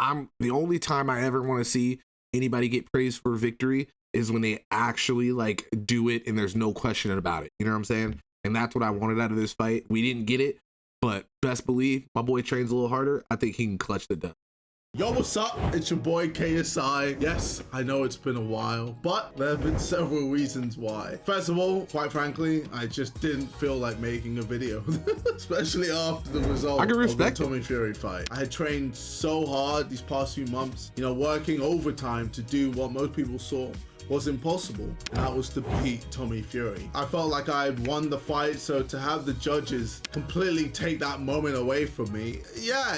I'm the only time I ever want to see anybody get praised for victory is when they actually like do it and there's no question about it. You know what I'm saying? And that's what I wanted out of this fight. We didn't get it, but best believe my boy trains a little harder. I think he can clutch the dub. Yo, what's up? It's your boy KSI. Yes, I know it's been a while, but there have been several reasons why. First of all, quite frankly, I just didn't feel like making a video, especially after the result of the Tommy Fury fight. I had trained so hard these past few months, you know, working overtime to do what most people saw was impossible, and that was to beat Tommy Fury. I felt like I had won the fight, so to have the judges completely take that moment away from me, yeah,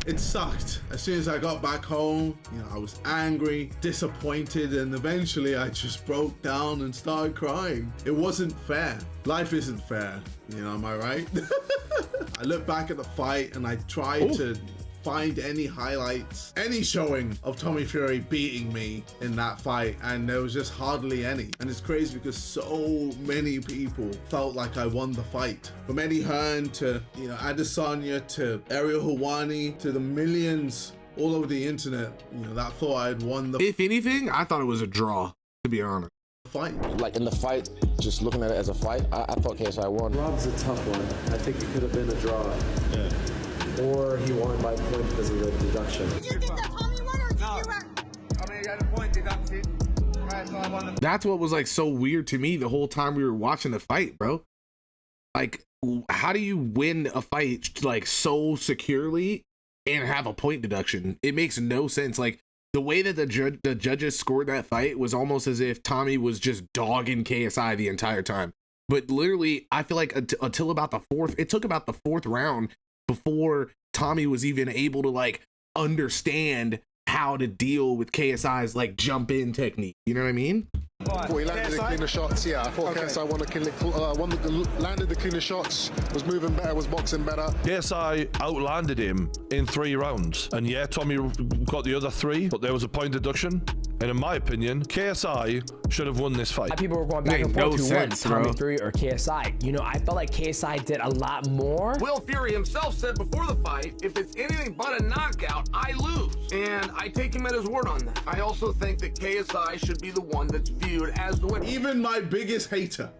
it sucked. As soon as I got back home, you know, I was angry, disappointed, and eventually I just broke down and started crying. It wasn't fair. Life isn't fair, you know, am I right? I look back at the fight and I tried to find any highlights, any showing of Tommy Fury beating me in that fight, and there was just hardly any. And it's crazy because so many people felt like I won the fight. From Eddie Hearn to, you know, Adesanya to Ariel Helwani to the millions all over the internet, you know, that thought I had won the— If anything, I thought it was a draw, to be honest. Fight. Like in the fight, just looking at it as a fight, I thought KSI won. Rob's a tough one. I think it could have been a draw. Yeah. Or he won by point because of the deduction. Did you think that Tommy won, or did you run? I mean, you had a point deducted. Right, so I won the— That's what was like so weird to me the whole time we were watching the fight, bro. Like, how do you win a fight like so securely and have a point deduction? It makes no sense. Like the way that the judges scored that fight was almost as if Tommy was just dogging KSI the entire time. But literally, I feel like until about the it took about the fourth round before Tommy was even able to like understand how to deal with KSI's like jump in technique. You know what I mean? Well, he landed the cleaner shots. Yeah, I thought KSI landed the cleaner shots, was moving better, was boxing better. KSI outlanded him in 3 rounds. And yeah, Tommy got the other 3, but there was a point deduction. And in my opinion, KSI should have won this fight. People were going back and forth who won, Tommy Fury or KSI. You know, I felt like KSI did a lot more. Will Fury himself said before the fight, if it's anything but a knockout, I lose. And I take him at his word on that. I also think that KSI should be the one that's viewed as the winner. Even my biggest hater,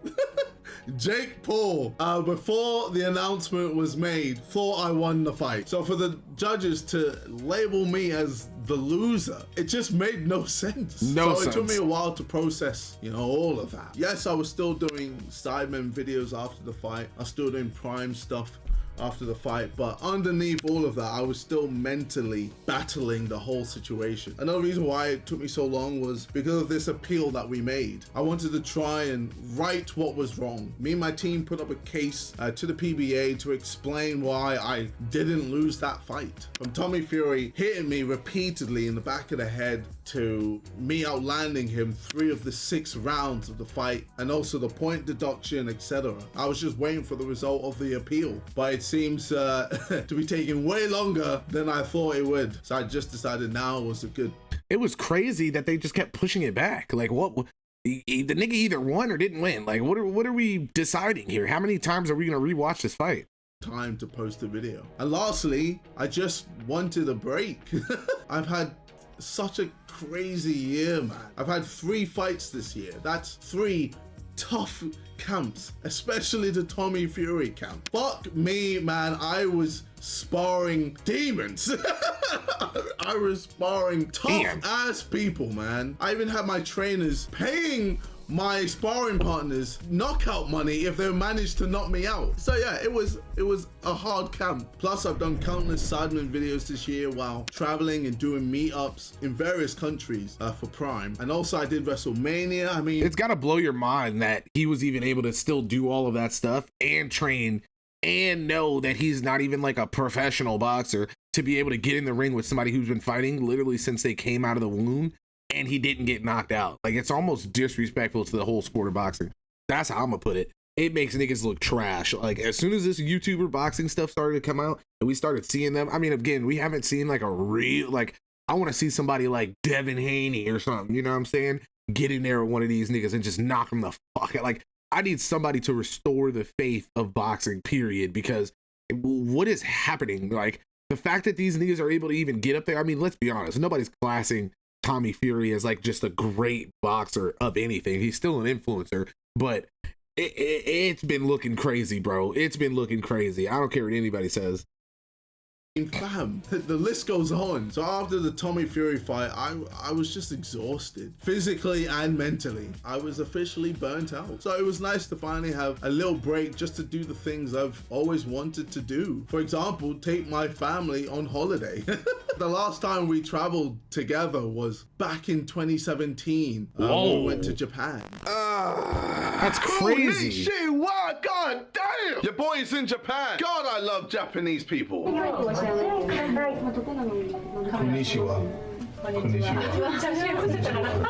Jake Paul, before the announcement was made, thought I won the fight. So for the judges to label me as the loser, it just made no sense. It took me a while to process, you know, all of that. Yes, I was still doing Sidemen videos after the fight. I was still doing Prime stuff after the fight, but underneath all of that, I was still mentally battling the whole situation. Another reason why it took me so long was because of this appeal that we made. I wanted to try and right what was wrong. Me and my team put up a case to the PBA to explain why I didn't lose that fight. From Tommy Fury hitting me repeatedly in the back of the head to me outlanding him 3 of the 6 rounds of the fight, and also the point deduction, etc. I was just waiting for the result of the appeal, but it seems to be taking way longer than I thought it would. So I just decided now was a good— It was crazy that they just kept pushing it back. Like, what? The nigga either won or didn't win. Like, what are we deciding here? How many times are we gonna rewatch this fight? Time to post a video. And lastly, I just wanted a break. I've had such a crazy year, man. I've had 3 fights this year. That's 3 tough camps, especially the Tommy Fury camp. Fuck me, man. I was sparring demons. I was sparring tough ass people, man. I even had my trainers paying my sparring partners knockout money if they managed to knock me out. So yeah, it was a hard camp. Plus I've done countless Sidemen videos this year while traveling and doing meetups in various countries for Prime. And also I did WrestleMania. I mean, it's gotta blow your mind that he was even able to still do all of that stuff and train and know that he's not even like a professional boxer to be able to get in the ring with somebody who's been fighting literally since they came out of the womb, and he didn't get knocked out. Like, it's almost disrespectful to the whole sport of boxing. That's how I'm gonna put it. It makes niggas look trash. Like, as soon as this YouTuber boxing stuff started to come out and we started seeing them, I mean, again, we haven't seen like a real, like, I want to see somebody like Devin Haney or something, you know what I'm saying? Get in there with one of these niggas and just knock them the fuck out. Like, I need somebody to restore the faith of boxing, period, because what is happening? Like, the fact that these niggas are able to even get up there, I mean, let's be honest, nobody's classing Tommy Fury as like just a great boxer of anything. He's still an influencer, but it's been looking crazy, bro. It's been looking crazy. I don't care what anybody says. Fam, the list goes on. So after the Tommy Fury fight, I was just exhausted, physically and mentally. I was officially burnt out. So it was nice to finally have a little break just to do the things I've always wanted to do. For example, take my family on holiday. The last time we traveled together was back in 2017 when we went to Japan. That's crazy. Shit, what? God damn! Your boy's in Japan. God, I love Japanese people.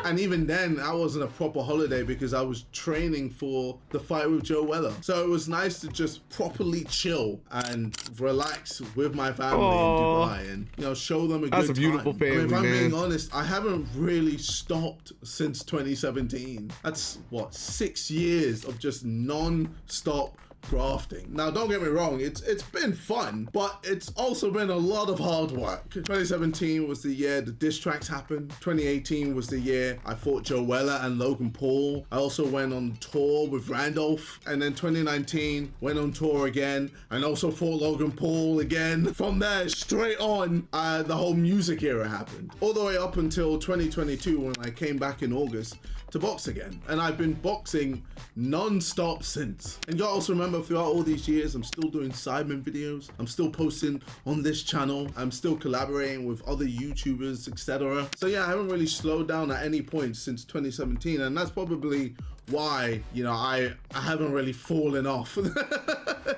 And even then, that wasn't a proper holiday because I was training for the fight with Joe Weller. So it was nice to just properly chill and relax with my family in Dubai and, you know, show them a good time. That's a beautiful family, I mean, if I'm man. being honest, I haven't really stopped since 2017. That's what, 6 years of just non-stop grafting. Now, don't get me wrong, it's been fun, but it's also been a lot of hard work. 2017 was the year the diss tracks happened. 2018 was the year I fought Joe Weller and Logan Paul. I also went on tour with Randolph, and then 2019 went on tour again and also fought Logan Paul again. From there, straight on, the whole music era happened. All the way up until 2022 when I came back in August to box again. And I've been boxing non-stop since. And you gotta also remember, throughout all these years, I'm still doing Sidemen videos. I'm still posting on this channel. I'm still collaborating with other YouTubers, etc. So yeah, I haven't really slowed down at any point since 2017. And that's probably why, you know, I haven't really fallen off.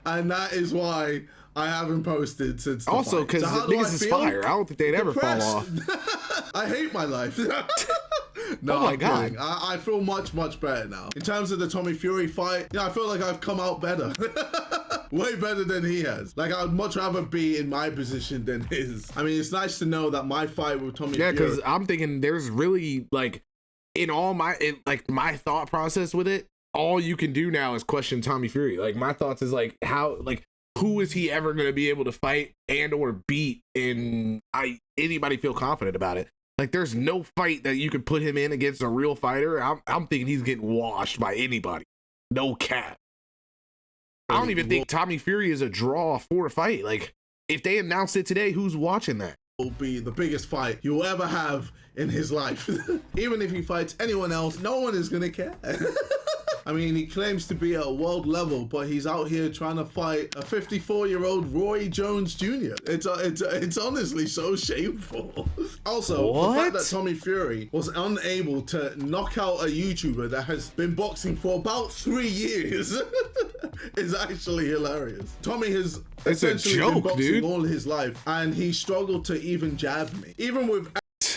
And that is why I haven't posted since the Also, fight. because So niggas is fire. I don't think they'd ever fall off. I hate my life. No, oh my I'm God. kidding. I feel much better now. In terms of the Tommy Fury fight, yeah, I feel like I've come out better. Way better than he has. Like, I would much rather be in my position than his. I mean, it's nice to know that my fight with Tommy Fury... Yeah, because I'm thinking there's really, like, my thought process with it, all you can do now is question Tommy Fury. Like, my thoughts is, like, how, like, who is he ever going to be able to fight and or beat? And anybody feel confident about it? Like, there's no fight that you could put him in against a real fighter. I'm thinking he's getting washed by anybody. No cap. I don't even think Tommy Fury is a draw for a fight. Like, if they announced it today, who's watching that? Will be the biggest fight you'll ever have in his life. Even if he fights anyone else, no one is gonna care. I mean, he claims to be at world level, but he's out here trying to fight a 54-year-old Roy Jones Jr. It's honestly so shameful. Also, the fact that Tommy Fury was unable to knock out a YouTuber that has been boxing for about 3 years is actually hilarious. Tommy has essentially been boxing all his life, and he struggled to even jab me. Even with...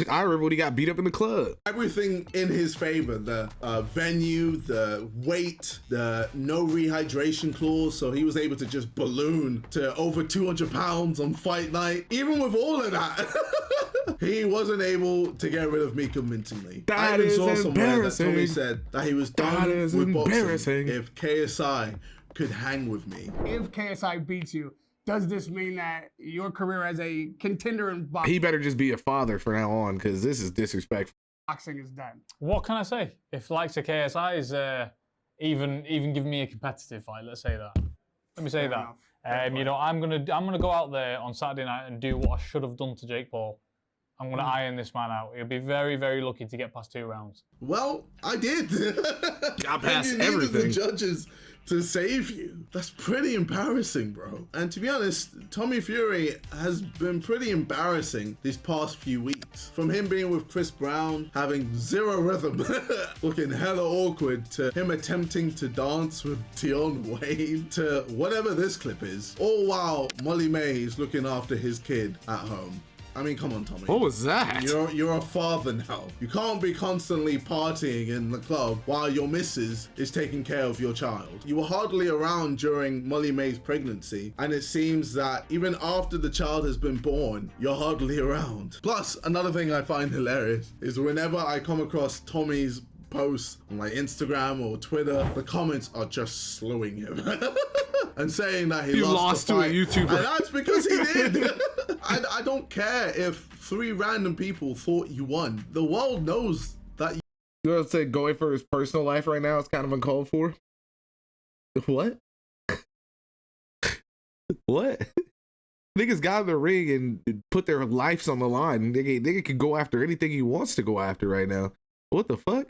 I remember when he got beat up in the club. Everything in his favor, the venue, the weight, the no rehydration clause, so he was able to just balloon to over 200 pounds on fight night. Even with all of that, he wasn't able to get rid of me convincingly. I even saw somewhere that Tommy said that he was done with boxing if KSI could hang with me. If KSI beats you, does this mean that your career as a contender in boxing... He better just be a father from now on, because this is disrespectful. Boxing is done. What can I say? If likes of KSI is even giving me a competitive fight, let's say that. Let me say that. You know, I'm gonna go out there on Saturday night and do what I should have done to Jake Paul. I'm gonna iron this man out. He'll be very, very lucky to get past 2 rounds. Well, I did. Got past The everything. judges to save you. That's pretty embarrassing, bro. And to be honest, Tommy Fury has been pretty embarrassing these past few weeks. From him being with Chris Brown, having zero rhythm, looking hella awkward, to him attempting to dance with Tion Wayne, to whatever this clip is, all while Molly May is looking after his kid at home. I mean, come on, Tommy. What was that? You're a father now. You can't be constantly partying in the club while your missus is taking care of your child. You were hardly around during Molly May's pregnancy, and it seems that even after the child has been born, you're hardly around. Plus, another thing I find hilarious is whenever I come across Tommy's posts on like Instagram or Twitter, the comments are just slewing him and saying that he lost to a YouTuber. And that's because he did. I don't care if 3 random people thought you won. The world knows that You know what I'm saying? Going for his personal life right now is kind of uncalled for. What? What? Niggas got in the ring and put their lives on the line. Nigga can go after anything he wants to go after right now. What the fuck?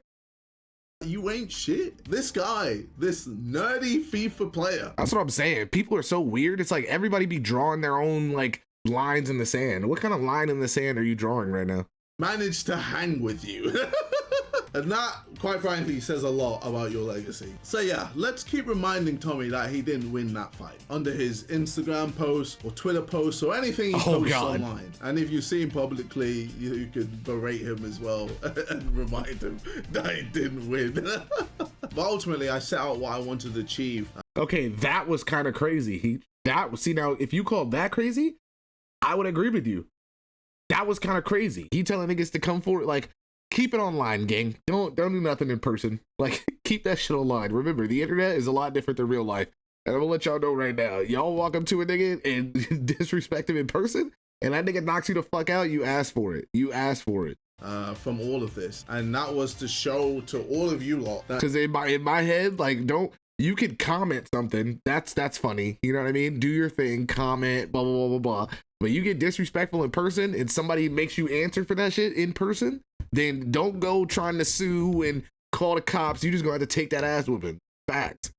you ain't shit. This guy, this nerdy FIFA player. That's what I'm saying. People are so weird. It's like everybody be drawing their own like lines in the sand. What kind of line in the sand are you drawing right now? Managed to hang with you. And that, quite frankly, says a lot about your legacy. So yeah, let's keep reminding Tommy that he didn't win that fight under his Instagram post or Twitter post or anything he posts online. And if you see him publicly, you could berate him as well and remind him that he didn't win. But ultimately, I set out what I wanted to achieve. Okay, that was kind of crazy. See now, if you called that crazy, I would agree with you. That was kind of crazy. He telling niggas to come forward, like, keep it online, gang. Don't do nothing in person. Like, keep that shit online. Remember, the internet is a lot different than real life. And I'm gonna let y'all know right now. Y'all walk up to a nigga and disrespect him in person, and that nigga knocks you the fuck out, you ask for it. You ask for it. From all of this. And that was to show to all of you lot. Because in my head, like, you could comment something. That's funny. You know what I mean? Do your thing, comment, blah, blah, blah, blah, blah. But you get disrespectful in person and somebody makes you answer for that shit in person, then don't go trying to sue and call the cops. You just gonna have to take that ass whooping. Fact.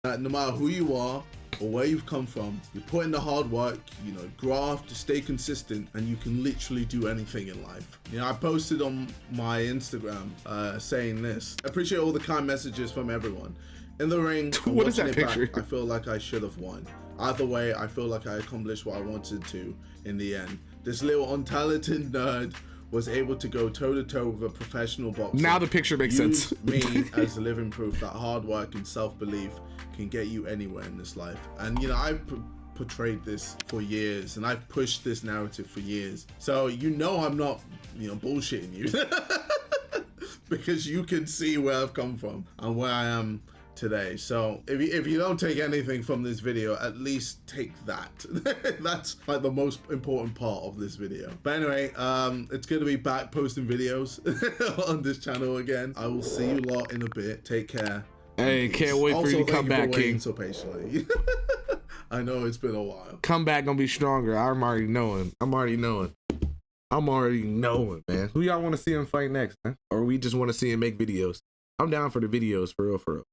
No matter who you are or where you've come from, you put in the hard work, you know, graft to stay consistent, and you can literally do anything in life. You know, I posted on my Instagram saying this. I appreciate all the kind messages from everyone. In the ring, what is that picture? Back, I feel like I should have won. Either way, I feel like I accomplished what I wanted to in the end. This little untalented nerd was able to go toe-to-toe with a professional boxer. Now the picture makes sense. Me as living proof that hard work and self-belief can get you anywhere in this life. And you know, I've portrayed this for years, and I've pushed this narrative for years. So you know I'm not, you know, bullshitting you. Because you can see where I've come from and where I am today. So if you don't take anything from this video, at least take that. That's like the most important part of this video. But anyway, it's gonna be back posting videos on this channel again. I will see you lot in a bit. Take care. Hey, can't wait for you to come back, King. So patiently. I know it's been a while. Come back, gonna be stronger. I'm already knowing, man. Who y'all want to see him fight next, man? Or we just want to see him make videos? I'm down for the videos, for real, for real.